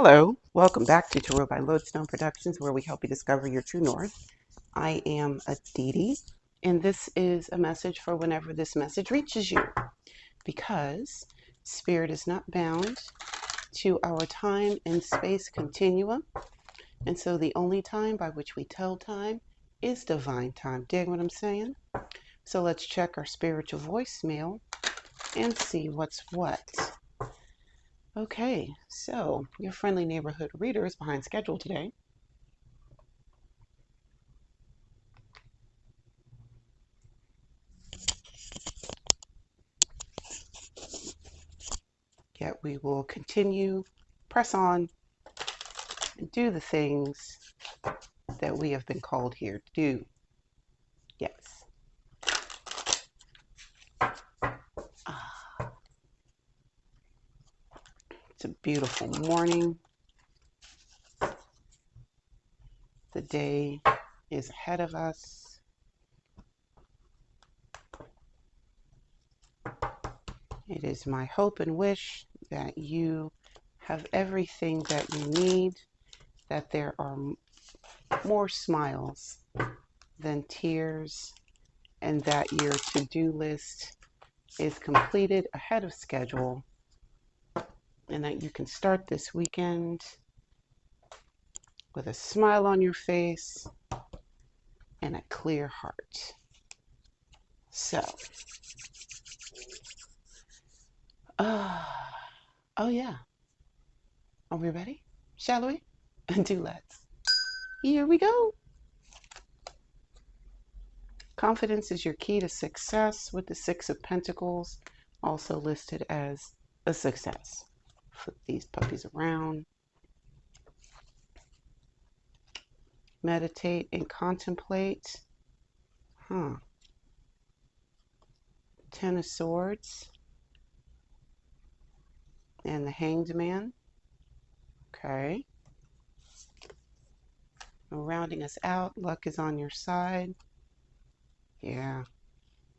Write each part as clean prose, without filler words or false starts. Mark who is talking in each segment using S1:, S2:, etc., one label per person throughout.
S1: Hello, welcome back to Tarot by Lodestone Productions, where we help you discover your true north. I am Aditi, and this is a message for whenever this message reaches you, because Spirit is not bound to our time and space continuum, and so the only time by which we tell time is divine time. Dig what I'm saying? So let's check our spiritual voicemail and see what's what. Okay, so your friendly neighborhood reader is behind schedule today. Yet we will continue, press on, and do the things that we have been called here to do. Yes. It's a beautiful morning. The day is ahead of us. It is my hope and wish that you have everything that you need, that there are more smiles than tears, and that your to-do list is completed ahead of schedule, and that you can start this weekend with a smile on your face and a clear heart. So, oh yeah, are we ready? Shall we? Do let's. Here we go. Confidence is your key to success, with the Six of Pentacles also listed as a success. Flip these puppies around. Meditate and contemplate. Ten of Swords and the Hanged Man. Okay. Rounding us out, luck is on your side. Yeah.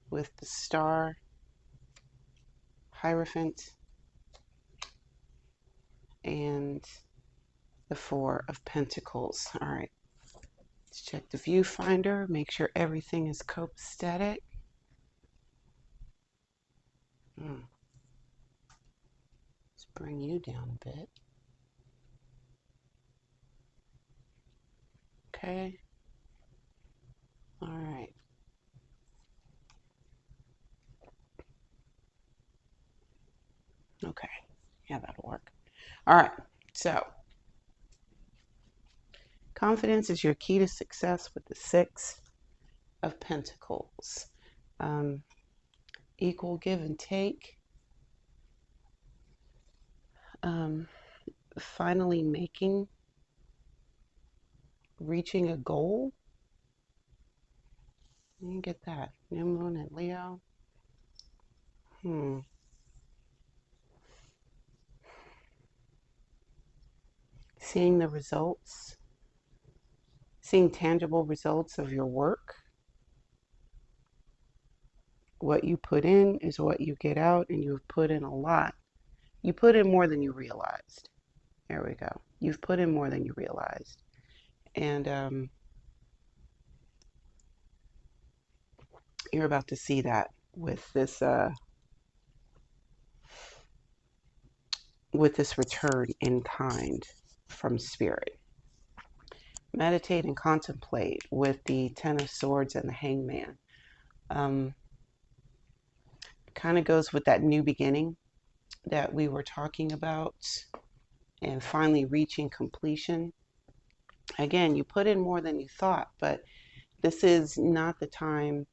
S1: With the Star, Hierophant, and the Four of Pentacles. All right. Let's check the viewfinder, make sure everything is copacetic. Let's bring you down a bit. Okay. All right. Okay. Yeah, that'll work. All right. So, confidence is your key to success, with the Six of Pentacles. Equal give and take. Finally reaching a goal. You get that. New Moon and Leo. Seeing the results, seeing tangible results of your work. What you put in is what you get out, and you've put in a lot. You put in more than you realized. There we go. You've put in more than you realized. And you're about to see that with this return in kind from Spirit. Meditate and contemplate, with the Ten of Swords and the Hangman. Kind of goes with that new beginning that we were talking about, and finally reaching completion. Again, you put in more than you thought, but this is not the time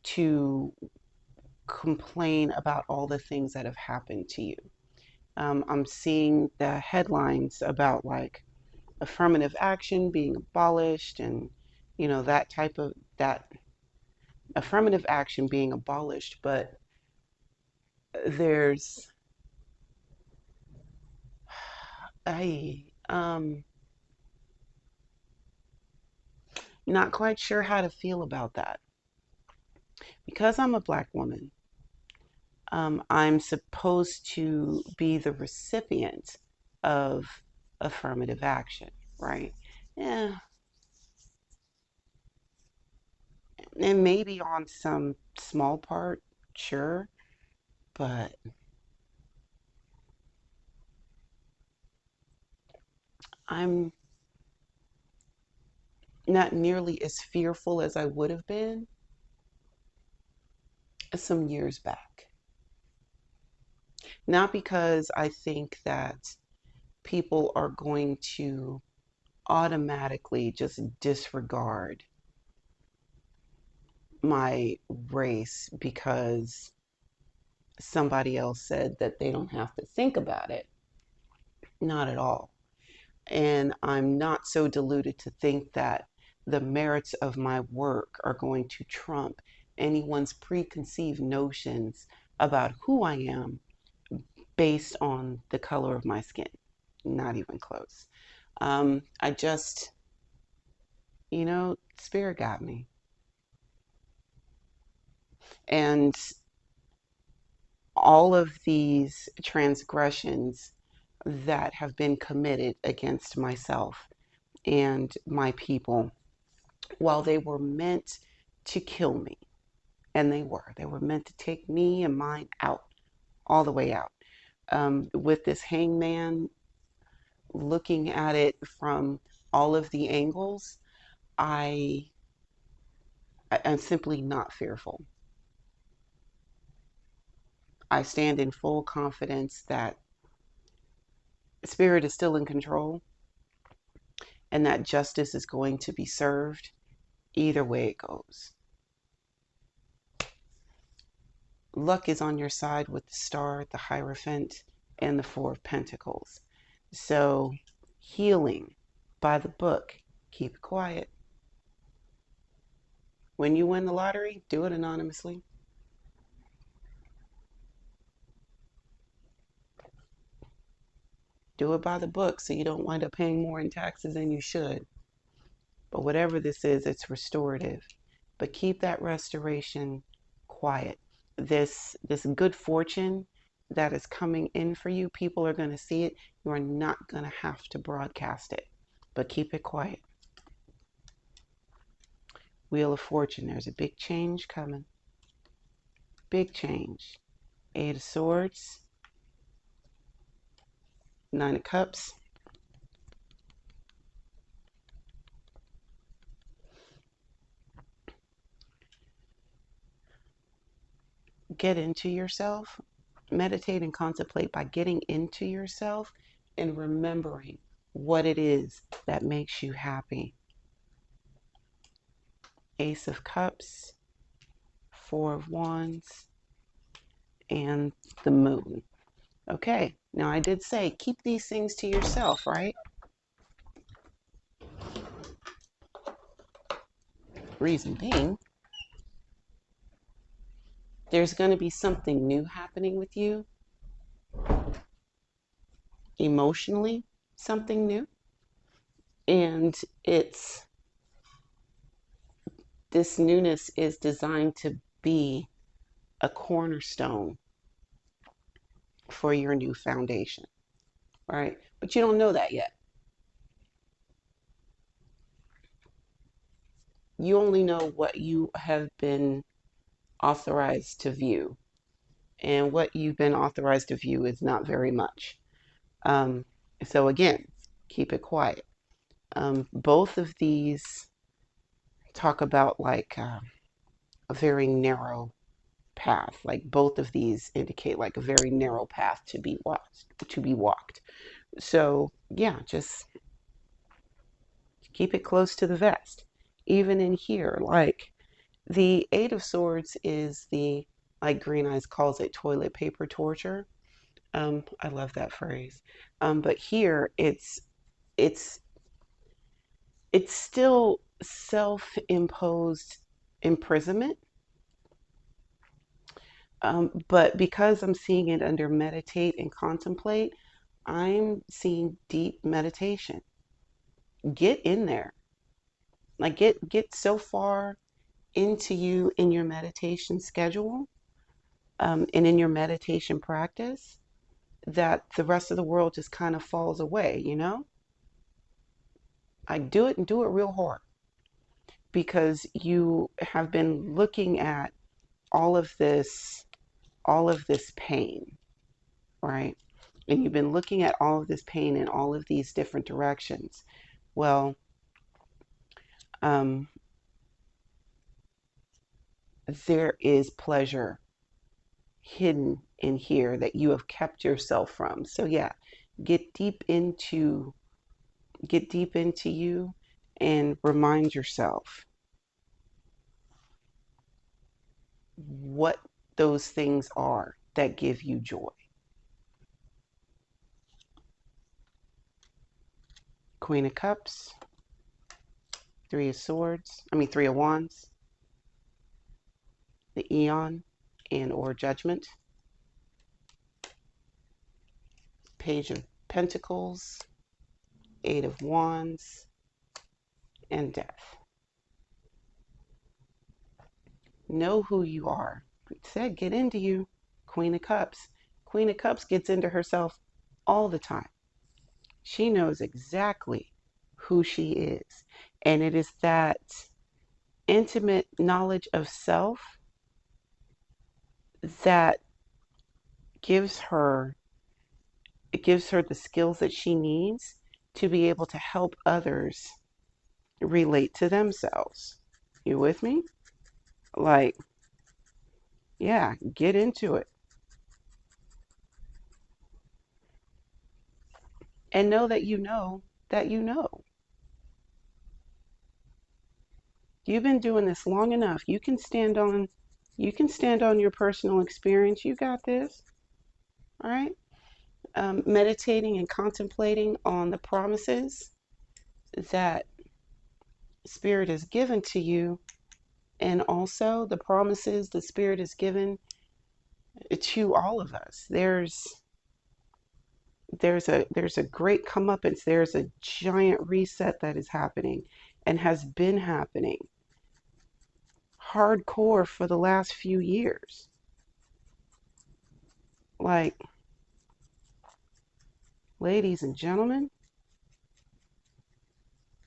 S1: to complain about all the things that have happened to you. I'm seeing the headlines about like affirmative action being abolished, and that type of that affirmative action being abolished, but there's not quite sure how to feel about that, because I'm a Black woman. I'm supposed to be the recipient of affirmative action, right? Yeah, and maybe on some small part, sure, but I'm not nearly as fearful as I would have been some years back. Not because I think that people are going to automatically just disregard my race because somebody else said that they don't have to think about it. Not at all. And I'm not so deluded to think that the merits of my work are going to trump anyone's preconceived notions about who I am based on the color of my skin. Not even close. I just, Spirit got me. And all of these transgressions that have been committed against myself and my people, while they were meant to kill me, and they were meant to take me and mine out, all the way out. With this hangman looking at it from all of the angles, I I'm simply not fearful. I stand in full confidence that Spirit is still in control and that justice is going to be served either way it goes. Luck is on your side with the Star, the Hierophant, and the Four of Pentacles. So, healing by the book, keep it quiet. When you win the lottery, do it anonymously. Do it by the book so you don't wind up paying more in taxes than you should. But whatever this is, it's restorative. But keep that restoration quiet. This good fortune that is coming in for you, people are going to see it. You are not going to have to broadcast it. But keep it quiet. Wheel of Fortune, there's a big change coming. Big change. Eight of Swords, Nine of Cups. Get into yourself. Meditate and contemplate by getting into yourself and remembering what it is that makes you happy. Ace of Cups, Four of Wands, and the Moon. Okay, now I did say keep these things to yourself, right? Reason being, there's going to be something new happening with you emotionally, something new. And this newness is designed to be a cornerstone for your new foundation, right? But you don't know that yet. You only know what you have been authorized to view. And what you've been authorized to view is not very much. Um, so, again, keep it quiet. Both of these talk about like a very narrow path. Like both of these indicate like a very narrow path to be walked. So, yeah, just keep it close to the vest. Even in here, like the Eight of Swords is like Green Eyes calls it, toilet paper torture. I love that phrase. But here it's it's still self-imposed imprisonment. But because I'm seeing it under meditate and contemplate, I'm seeing deep meditation. Get in there. Like get so far into you in your meditation schedule, and in your meditation practice that the rest of the world just kind of falls away, you know? I do it and do it real hard because you have been looking at all of this, all of this pain, right? And you've been looking at all of this pain in all of these different directions. Well, um, there is pleasure hidden in here that you have kept yourself from. So yeah, get deep into get deep into you and remind yourself what those things are that give you joy. Queen of Cups, Three of Wands, the Aeon and or Judgment, Page of Pentacles, Eight of Wands, and Death. Know who you are. It said get into you. Queen of Cups. Queen of Cups gets into herself all the time. She knows exactly who she is. And it is that intimate knowledge of self that gives her the skills that she needs to be able to help others relate to themselves. You with me? Like, yeah, get into it. And know that you know that you know. You've been doing this long enough. You can stand on your personal experience. You got this. All right. Meditating and contemplating on the promises that Spirit has given to you, and also the promises the Spirit has given to all of us. There's a great comeuppance. There's a giant reset that is happening and has been happening hardcore for the last few years. Like, ladies and gentlemen,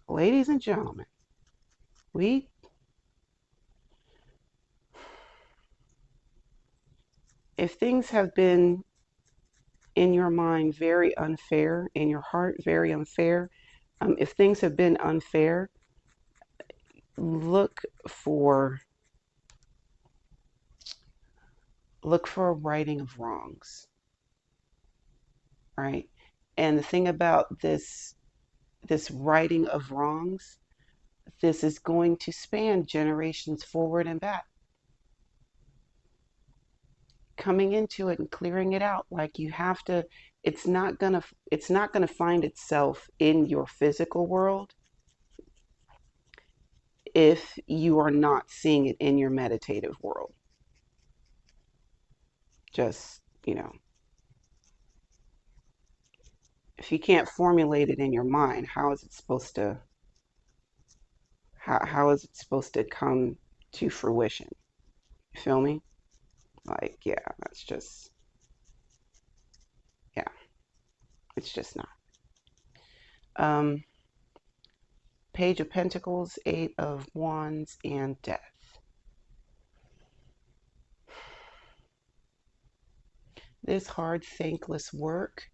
S1: ladies and gentlemen, we if things have been in your mind very unfair, in your heart very unfair, if things have been unfair, look for a righting of wrongs, right? And the thing about this righting of wrongs, this is going to span generations forward and back. Coming into it and clearing it out, like you have to, it's not gonna find itself in your physical world if you are not seeing it in your meditative world. Just, if you can't formulate it in your mind, how is it supposed to come to fruition? You feel me? Like, yeah, that's just, yeah, it's just not. Um, Page of Pentacles, Eight of Wands, and Death. This hard, thankless work,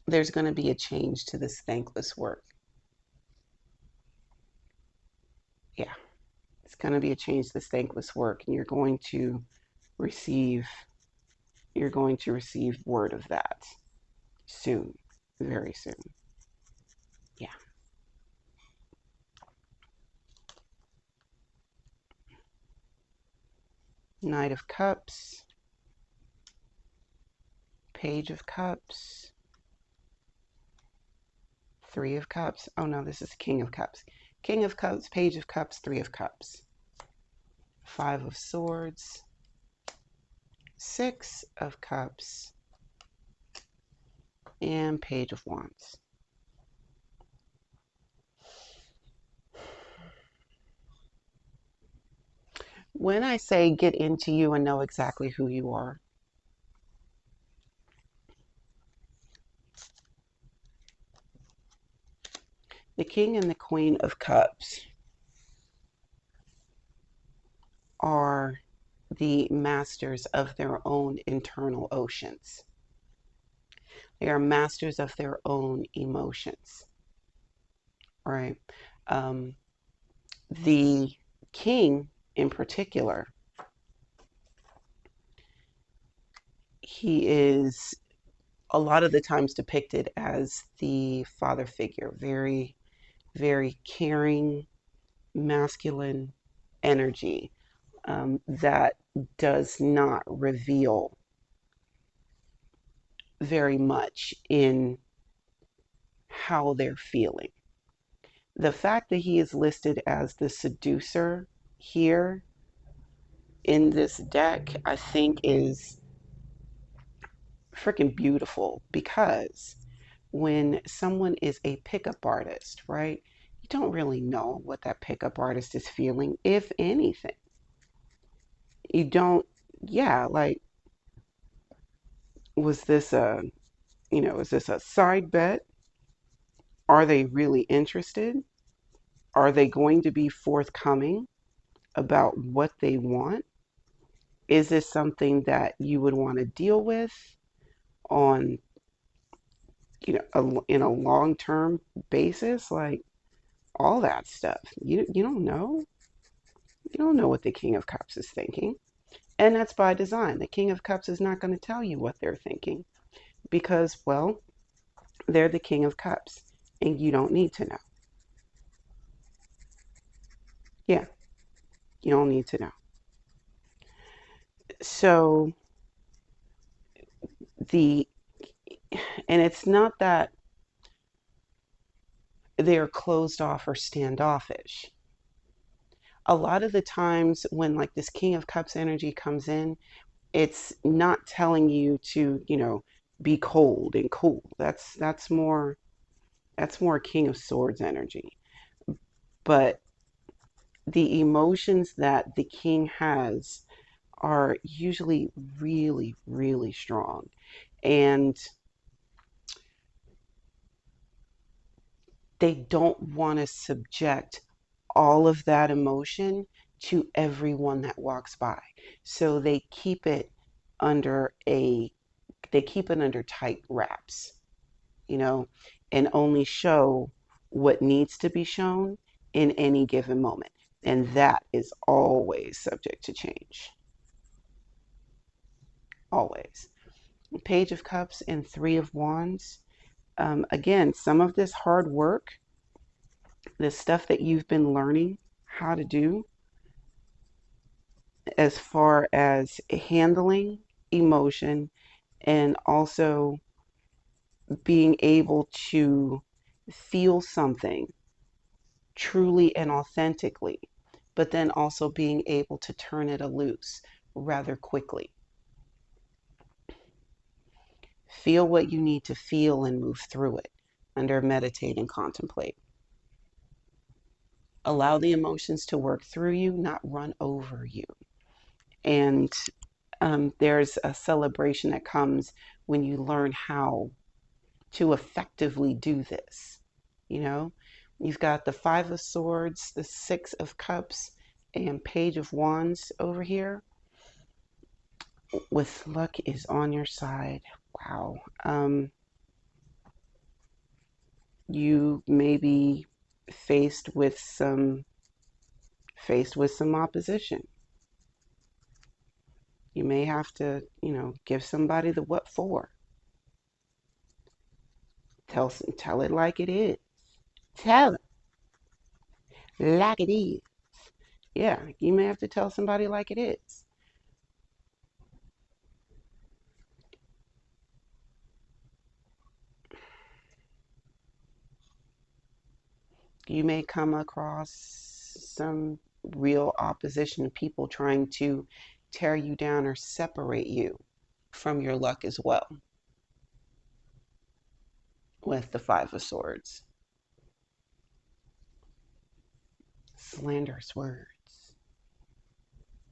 S1: there's going to be a change to this thankless work. Yeah, it's going to be a change to this thankless work, and receive you're going to receive word of that soon, very soon. Yeah. Knight of Cups, Page of Cups, Three of Cups. Oh no, this is King of Cups. King of Cups, Page of Cups, Three of Cups. Five of Swords, Six of Cups, and Page of Wands. When I say get into you and know exactly who you are, the King and the Queen of Cups are the masters of their own internal oceans. They are masters of their own emotions, right? Um, the king, in particular, he is a lot of the times depicted as the father figure, very, very caring, masculine energy that does not reveal very much in how they're feeling. The fact that he is listed as the seducer here in this deck, I think is freaking beautiful, because when someone is a pickup artist, right, you don't really know what that pickup artist is feeling, if anything. You don't, yeah, like, was this a, is this a side bet? Are they really interested? Are they going to be forthcoming about what they want? Is this something that you would want to deal with on, in a long-term basis? Like, all that stuff. You don't know. You don't know what the King of Cups is thinking. And that's by design. The King of Cups is not going to tell you what they're thinking because, well, they're the King of Cups and you don't need to know. Yeah, you don't need to know. So, the, and it's not that they're closed off or standoffish. A lot of the times when like this King of Cups energy comes in, it's not telling you to, be cold and cool. That's more King of Swords energy. But the emotions that the king has are usually really, really strong. And they don't want to subject all of that emotion to everyone that walks by. So under a they keep it under tight wraps, you know, and only show what needs to be shown in any given moment. And that is always subject to change. Always. Page of Cups and Three of Wands. Again, some of this hard work, the stuff that you've been learning how to do as far as handling emotion and also being able to feel something truly and authentically, but then also being able to turn it loose rather quickly. Feel what you need to feel and move through it under meditate and contemplate. Allow the emotions to work through you, not run over you. And there's a celebration that comes when you learn how to effectively do this. You know, you've got the Five of Swords, the Six of Cups, and Page of Wands over here. With luck is on your side. Wow. You may be faced with some opposition. You may have to, give somebody the what for. Tell it like it is. Tell it like it is. Yeah, you may have to tell somebody like it is. You may come across some real opposition, people trying to tear you down or separate you from your luck as well with the Five of Swords. Slanderous words.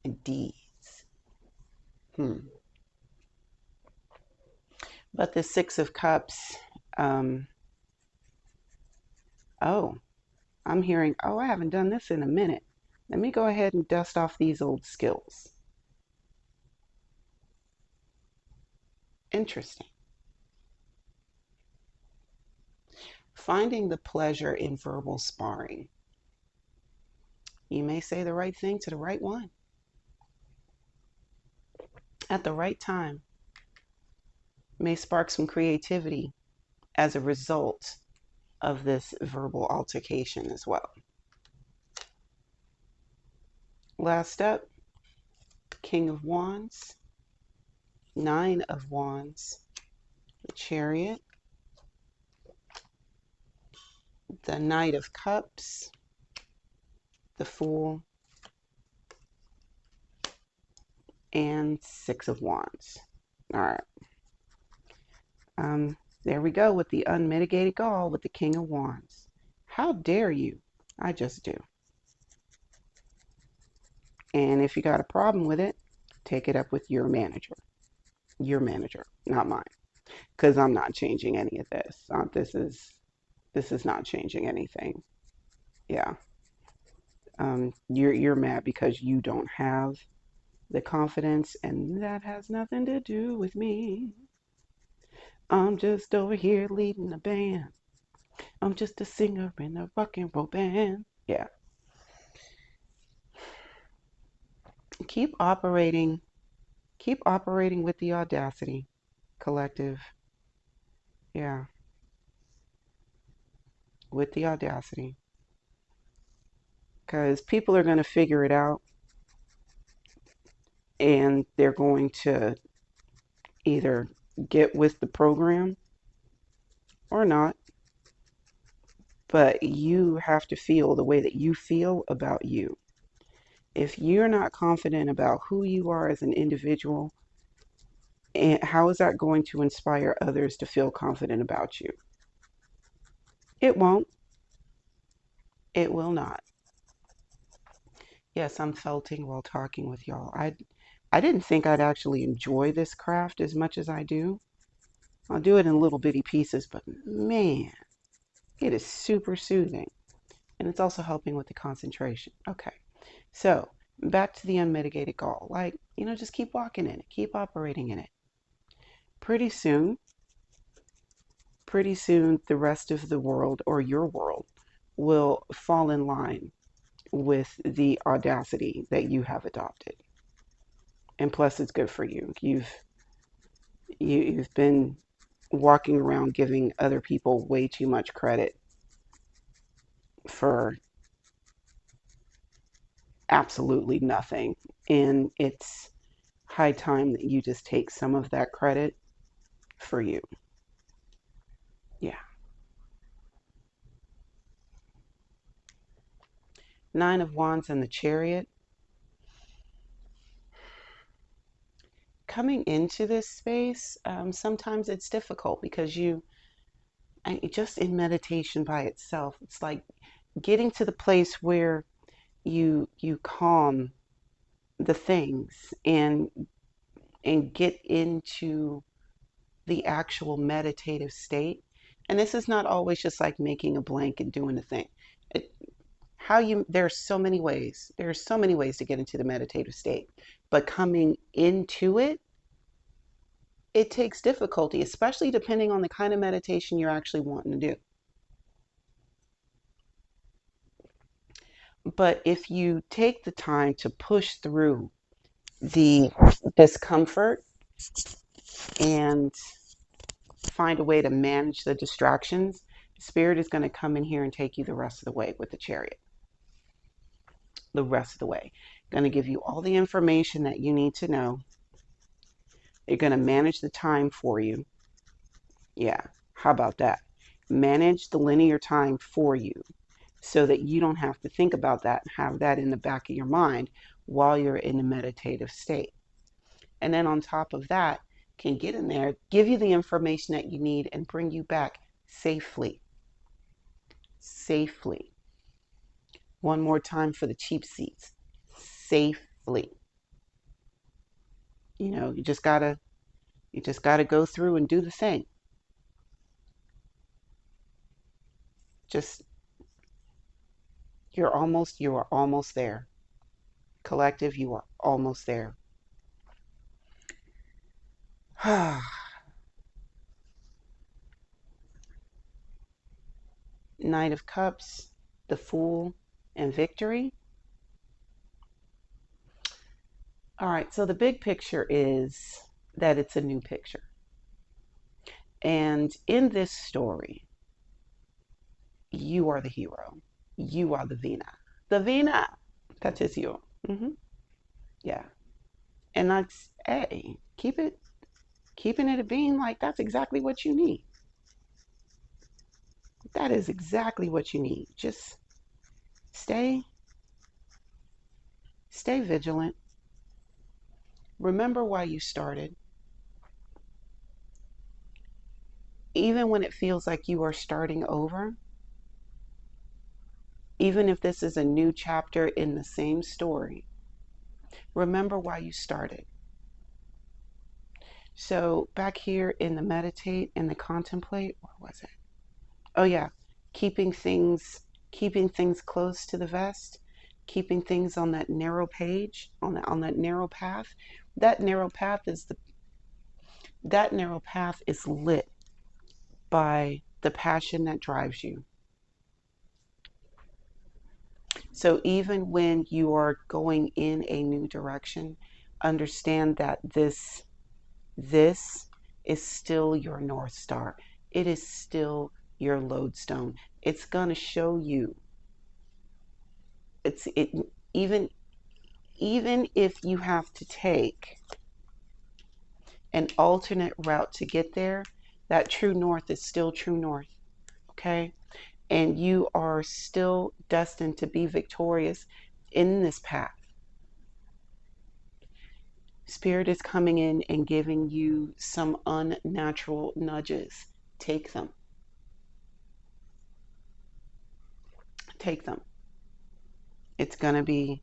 S1: deeds. But the Six of Cups, oh, I'm hearing, oh, I haven't done this in a minute. Let me go ahead and dust off these old skills. Interesting. Finding the pleasure in verbal sparring. You may say the right thing to the right one at the right time. May spark some creativity as a result of this verbal altercation as well. Last up, King of Wands, Nine of Wands, the Chariot, the Knight of Cups, the Fool, and Six of Wands. All right. There we go with the unmitigated gall with the King of Wands. How dare you? I just do. And if you got a problem with it, take it up with your manager. Your manager, not mine. Because I'm not changing any of this. This is not changing anything. Yeah. You're mad because you don't have the confidence, and that has nothing to do with me. I'm just over here leading a band. I'm just a singer in a rock and roll band. Yeah. Keep operating with the audacity, collective. Yeah. With the audacity. Because people are going to figure it out, and they're going to either get with the program or not. But you have to feel the way that you feel about you. If you're not confident about who you are as an individual, and how is that going to inspire others to feel confident about you? It won't. It will not. Yes, I'm felting while talking with y'all. I didn't think I'd actually enjoy this craft as much as I do. I'll do it in little bitty pieces, but man, it is super soothing. And it's also helping with the concentration. Okay, so back to the unmitigated gall. Like, just keep walking in it, keep operating in it. Pretty soon, the rest of the world, or your world, will fall in line with the audacity that you have adopted. And plus, it's good for you. You've been walking around giving other people way too much credit for absolutely nothing. And it's high time that you just take some of that credit for you. Yeah. Nine of Wands and the Chariot. Coming into this space, sometimes it's difficult because just in meditation by itself, it's like getting to the place where you calm the things and get into the actual meditative state. And this is not always just like making a blank and doing a thing. It, there's so many ways. There's so many ways to get into the meditative state, but coming into it, it takes difficulty, especially depending on the kind of meditation you're actually wanting to do. But if you take the time to push through the discomfort and find a way to manage the distractions, Spirit is going to come in here and take you the rest of the way with the Chariot. The rest of the way. Going to give you all the information that you need to know. They're going to manage the time for you. Yeah, how about that? Manage the linear time for you so that you don't have to think about that and have that in the back of your mind while you're in a meditative state. And then on top of that, can get in there, give you the information that you need, and bring you back safely. Safely. One more time for the cheap seats. Safely. You know, you just gotta go through and do the thing. Just you are almost there. Collective, you are almost there. Knight of Cups, the Fool, and Victory. All right, so the big picture is that it's a new picture. And in this story, you are the hero. You are the Vina. The Vina. That is you. Yeah. And that's, hey, keeping it a being like that's exactly what you need. That is exactly what you need. Just stay vigilant. Remember why you started. Even when it feels like you are starting over, even if this is a new chapter in the same story, remember why you started. So back here in the meditate and the contemplate, what was it? Oh yeah, keeping things close to the vest, keeping things on that narrow page, on that narrow path. That narrow path is lit by the passion that drives you. So even when you are going in a new direction, understand that this is still your North Star. It is still your lodestone. It's going to show you. It even if you have to take an alternate route to get there, that true north is still true north. Okay? And you are still destined to be victorious in this path. Spirit is coming in and giving you some unnatural nudges. Take them. Take them. It's going to be,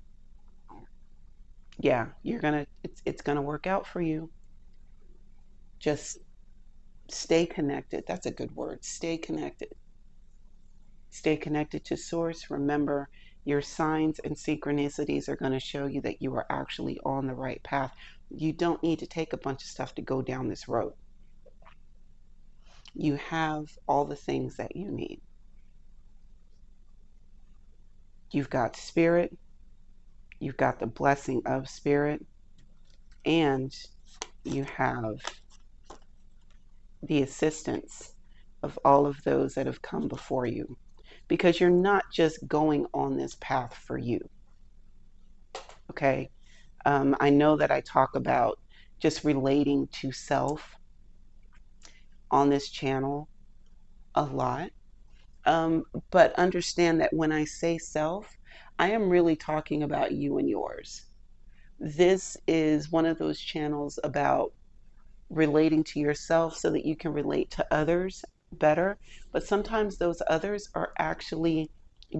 S1: yeah, it's going to work out for you. Just stay connected. That's a good word. Stay connected. Stay connected to source. Remember, your signs and synchronicities are going to show you that you are actually on the right path. You don't need to take a bunch of stuff to go down this road. You have all the things that you need. You've got spirit, you've got the blessing of spirit, and you have the assistance of all of those that have come before you. Because you're not just going on this path for you. Okay? I know that I talk about just relating to self on this channel a lot. But understand that when I say self, I am really talking about you and yours. This is one of those channels about relating to yourself so that you can relate to others better. But sometimes those others are actually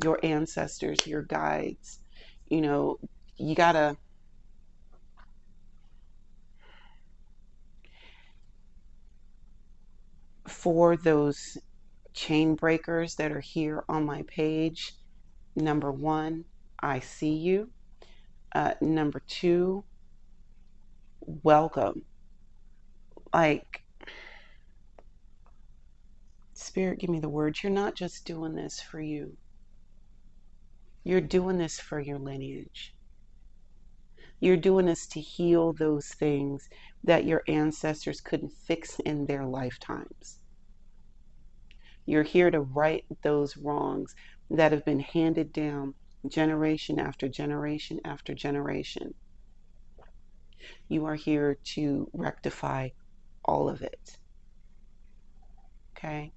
S1: your ancestors, your guides. You know, you gotta, for those chain breakers that are here on my page, number one, I see you. Number two, welcome. Like, Spirit, give me the words. You're not just doing this for you. You're doing this for your lineage. You're doing this to heal those things that your ancestors couldn't fix in their lifetimes. You're here to right those wrongs that have been handed down generation after generation after generation. You are here to rectify all of it. Okay?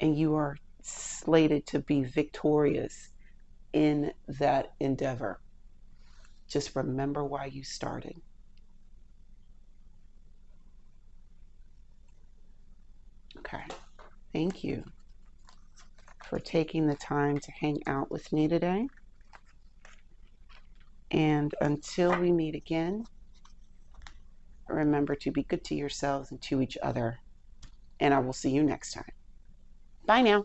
S1: And you are slated to be victorious in that endeavor. Just remember why you started. Okay. Thank you for taking the time to hang out with me today. And until we meet again, remember to be good to yourselves and to each other. And I will see you next time. Bye now.